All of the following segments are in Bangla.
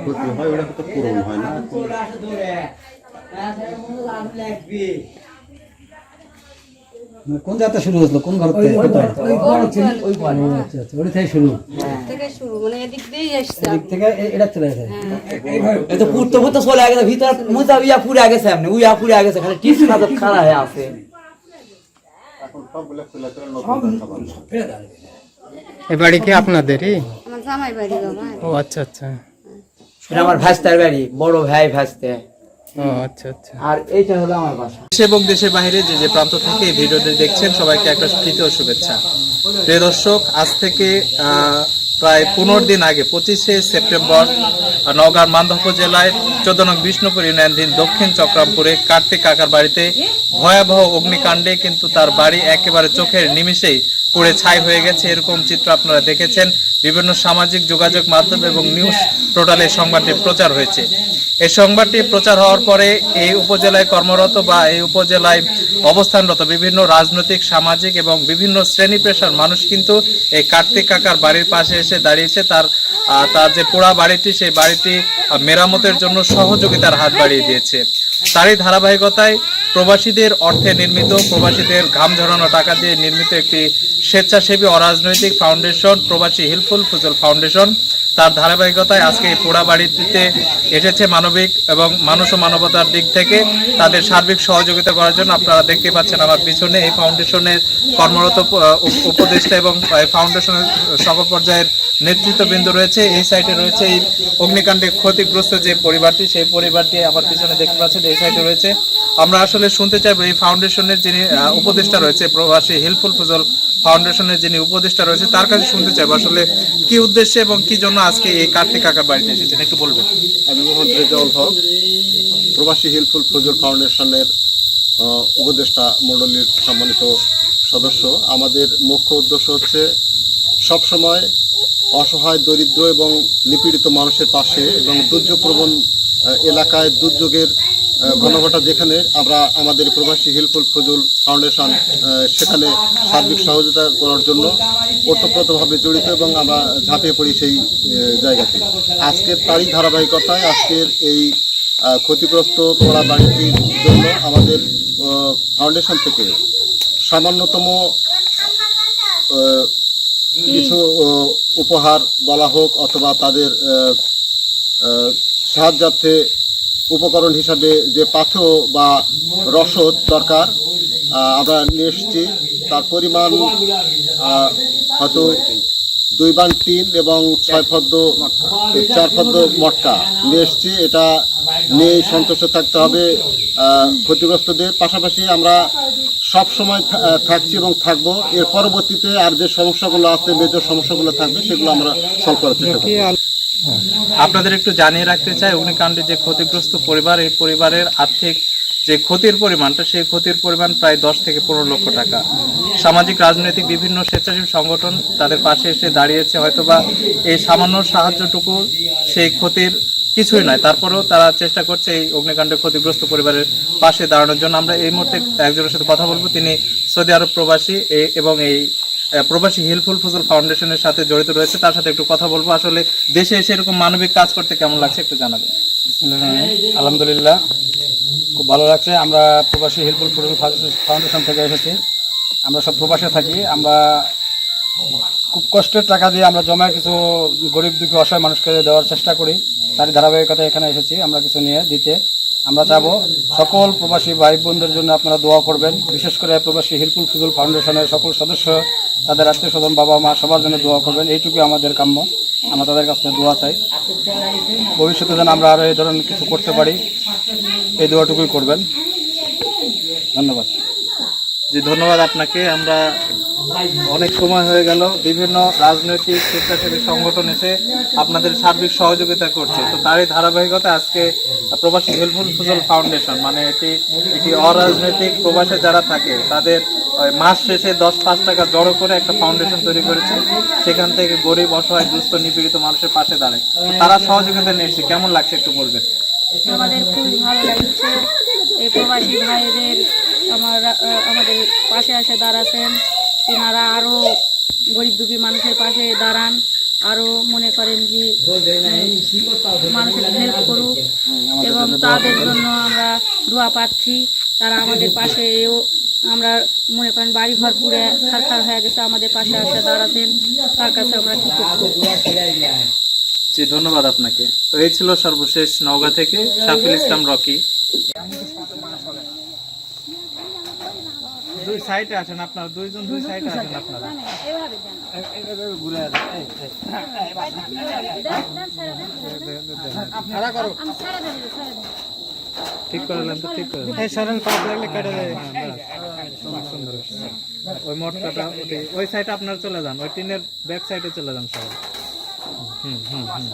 ক্ষতি হয় ওটা তো পূরণ হয় না। কোন যাত্রা শুরু হয়েছিল, কোন ঘর থেকে? ওটা থেকে শুরু, মানে এদিক দিয়েই আসছে। এদিক থেকে এটা চলে গেছে। এই তো পুরতে পুরতে চলে গেছে ভিতর মুজা ইয়া পুরে গেছে এমনি উইয়া পুরে গেছে খালি টিপস খাদত খাড়া হয়ে আছে। এখন সবগুলো খুলে করে নতুন খাবার। এই বাড়ি কি আপনাদেরই? আমার জামাই বাড়ি বাবা। ও আচ্ছা আচ্ছা। এটা আমার ভাস্তার বাড়ি, বড় ভাই ভাস্তে। ও আচ্ছা আচ্ছা। আর এইটা হলো আমার বাসা। দেশে এবং দেশের বাইরে যে যে প্রান্ত থেকে এই ভিডিওটি দেখছেন সবাইকে একটা তৃতীয় শুভেচ্ছা। প্রিয় দর্শক, আজ থেকে প্রায় 15 দিন আগে 25শে সেপ্টেম্বর নওগাঁর মান্দা উপজেলায় 14 নং বিষ্ণুপুর ইউনিয়নধীন দক্ষিণ চক্রামপুরে কার্তিক কাকার বাড়িতে ভয়াবহ অগ্নিকাণ্ডে কিন্তু তার বাড়ি একেবারে চোখের নিমিষেই পুড়ে ছাই হয়ে গেছে। এরকম চিত্র আপনারা দেখেছেন বিভিন্ন সামাজিক যোগাযোগ মাধ্যম এবং নিউজ পোর্টালে সংবাদটি প্রচার হয়েছে। এই সংবাদটি প্রচার হওয়ার পরে এই উপজেলায় কর্মরত বা এই উপজেলায় অবস্থানরত বিভিন্ন রাজনৈতিক, সামাজিক এবং বিভিন্ন শ্রেণী পেশার মানুষ কিন্তু এই কার্তিক কাকার বাড়ির পাশে এসে দাঁড়িয়েছে। তার যে পোড়া বাড়িটি, সেই বাড়িটি মেরামতের জন্য সহযোগিতার হাত বাড়িয়ে দিয়েছে। তারই ধারাবাহিকতায় প্রবাসীদের অর্থে নির্মিত, প্রবাসীদের ঘাম ঝরানো টাকা দিয়ে নির্মিত একটি স্বেচ্ছাসেবী অরাজনৈতিক ফাউন্ডেশন প্রবাসী হেল্পফুল ফজল ফাউন্ডেশন, তার ধারাবাহিকতায় আজকে এই পোড়া বাড়িটিতে এসেছে মানবিক এবং মানুষ ও মানবতার দিক থেকে তাদের সার্বিক সহযোগিতা করার জন্য। আপনারা দেখতে পাচ্ছেন আমার পিছনে এই ফাউন্ডেশনের কর্মরত উপদেষ্টা এবং ফাউন্ডেশনের সকল পর্যায়ের নেতৃত্ববৃন্দ রয়েছে। এই সাইডে রয়েছে এই অগ্নিকাণ্ডে ক্ষতিগ্রস্ত যে পরিবারটি, সেই পরিবারটি আমার পিছনে দেখতে পাচ্ছেন এই সাইডে রয়েছে। আমরা আসলে শুনতে চাইবো এই ফাউন্ডেশনের যিনি উপদেষ্টা রয়েছে, প্রবাসী হেল্পফুল ফজল ফাউন্ডেশনের যিনি উপদেষ্টা রয়েছে, তার কাছে শুনতে চাইবো আসলে কি উদ্দেশ্যে এবং কি জন্য আজকে এই কার্তিক কাকার বাড়িতে এসেছেন, একটু বলবেন। আমি মোহাম্মদ রেজাউল হক, প্রবাসী হেল্পফুল ফজল ফাউন্ডেশনের উপদেষ্টা মণ্ডলীর সম্মানিত সদস্য। আমাদের মুখ্য উদ্দেশ্য হচ্ছে সবসময় অসহায়, দরিদ্র এবং নিপীড়িত মানুষের পাশে এবং দুর্যোগপ্রবণ এলাকায় দুর্যোগের ঘনঘটা যেখানে আমরা আমাদের প্রবাসী হেল্পফুল ফজল ফাউন্ডেশন সেখানে সার্বিক সহযোগিতা করার জন্য ওতপ্রোতভাবে জড়িত এবং আমরা ঝাঁপিয়ে পড়ি সেই জায়গাতে। আজকের তারই ধারাবাহিকতায় আজকের এই ক্ষতিগ্রস্ত পোড়া বাড়িটির জন্য আমাদের ফাউন্ডেশন থেকে সামান্যতম কিছু উপহার বলা হোক অথবা তাদের সাহায্যার্থে উপকরণ হিসাবে যে পাথর বা রসদ দরকার আমরা নিয়ে এসেছি। তার পরিমাণ হয়তো 2 বান টিন এবং 4 ফদ্দ মটকা নিয়ে এসেছি। এটা নিয়ে সন্তুষ্ট থাকতে হবে ক্ষতিগ্রস্তদের। পাশাপাশি আমরা সব সময় থাকছি এবং থাকবো। এর পরবর্তীতে আর যে সমস্যাগুলো আছে, মেজর সমস্যাগুলো থাকবে, সেগুলো আমরা সলভ করার চেষ্টা করব। আপনাদের একটু জানিয়ে রাখতে চাই, অগ্নিকাণ্ডে যে ক্ষতিগ্রস্ত পরিবার, এই পরিবারের আর্থিক যে ক্ষতির পরিমাণটা, সেই ক্ষতির পরিমাণ প্রায় 10 থেকে 15 লক্ষ টাকা। সামাজিক, রাজনৈতিক বিভিন্ন স্বেচ্ছাসেবী সংগঠন তাদের পাশে এসে দাঁড়িয়েছে। হয়তোবা এই সামান্য সাহায্যটুকু সেই ক্ষতির কিছুই নয়, তারপরেও তারা চেষ্টা করছে এই অগ্নিকাণ্ডে ক্ষতিগ্রস্ত পরিবারের পাশে দাঁড়ানোর জন্য। আমরা এই মুহূর্তে একজনের সাথে কথা বলবো, তিনি সৌদি আরব প্রবাসী এবং এই প্রবাসী হেল্পফুল ফজল ফাউন্ডেশনের সাথে জড়িত রয়েছে। তার সাথে একটু কথা বলবো। আসলে দেশে এসে এরকম মানবিক কাজ করতে কেমন লাগছে একটু জানাবেন। আলহামদুলিল্লাহ, খুব ভালো লাগছে। আমরা প্রবাসী হেল্পফুল ফজল ফাউন্ডেশন থেকে এসেছি। আমরা সব প্রবাসে থাকি। আমরা খুব কষ্টের টাকা দিয়ে আমরা জমায় কিছু গরিব দুঃখী অসহায় মানুষকে দেওয়ার চেষ্টা করি। তারই ধারাবাহিকতায় এখানে এসেছি আমরা কিছু নিয়ে দিতে। আমরা চাবো সকল প্রবাসী ভাই বোনদের জন্য আপনারা দোয়া করবেন। বিশেষ করে প্রবাসী হেল্পফুল ফজল ফাউন্ডেশনের সকল সদস্য, তাদের আত্মীয় স্বজন, বাবা মা, সবার জন্য দোয়া করবেন। এইটুকুই আমাদের কাম্য। আমরা তাদের কাছে দোয়া চাই। ভবিষ্যতে যেন আমরা আরও এই ধরনের কিছু করতে পারি, এই দোয়াটুকুই করবেন। ধন্যবাদ। জি, ধন্যবাদ আপনাকে। আমরা অনেক সময় হয়ে গেল, বিভিন্ন রাজনৈতিক স্বেচ্ছাসেবী সংগঠন এসে আপনাদের সার্বিক সহযোগিতা করছে। তো তারই ধারাবাহিকতা আজকে প্রবাসী হেল্পফুল ফজল ফাউন্ডেশন, মানে এটি অরাজনৈতিক প্রবাসে যারা থাকে তাদের মাস শেষে 10-5 টাকা জড়ো করে একটা ফাউন্ডেশন তৈরি করেছে। সেখান থেকে গরিব, অসহায়, দুস্থ, নিপীড়িত মানুষের পাশে দাঁড়ায়। তারা সহযোগিতা নিয়েছে, কেমন লাগছে একটু বলবেন। আমাদের খুবই ভালো লাগছে। এই প্রবাসী ভাইদের আমাদের পাশে এসে দাঁড়াচ্ছেন। তিনারা আরও গরিব দুঃখী মানুষের পাশে দাঁড়ান। আরও মনে করেন যে মানুষের হেল্প করুক, এবং তাদের জন্য আমরা দোয়া পাচ্ছি। তারা আমাদের পাশেও, আমরা মনে করেন বাড়ি ঘর পুরে সরকার হয়ে গেছে, আমাদের পাশে আসে দাঁড়াতেন, তার কাছে আমরা কি করবো। জি, ধন্যবাদ আপনাকে। তো এই ছিল সর্বশেষ নওগাঁ থেকে শাফিল ইসলাম রকি। দুই সাইডে আসেন আপনারা, দুইজন দুই সাইডে আসেন আপনারা। ঘুরে ঠিক করলেন তো, ঠিক করলেন। সুন্দর। ওই মোটরটা ওই সাইডে আপনারা চলে যান, ওই টিনের ব্যাক সাইডে চলে যান সবাই। হুম হুম হুম।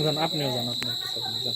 যান, আপনিও যান, আপনি একটু যান।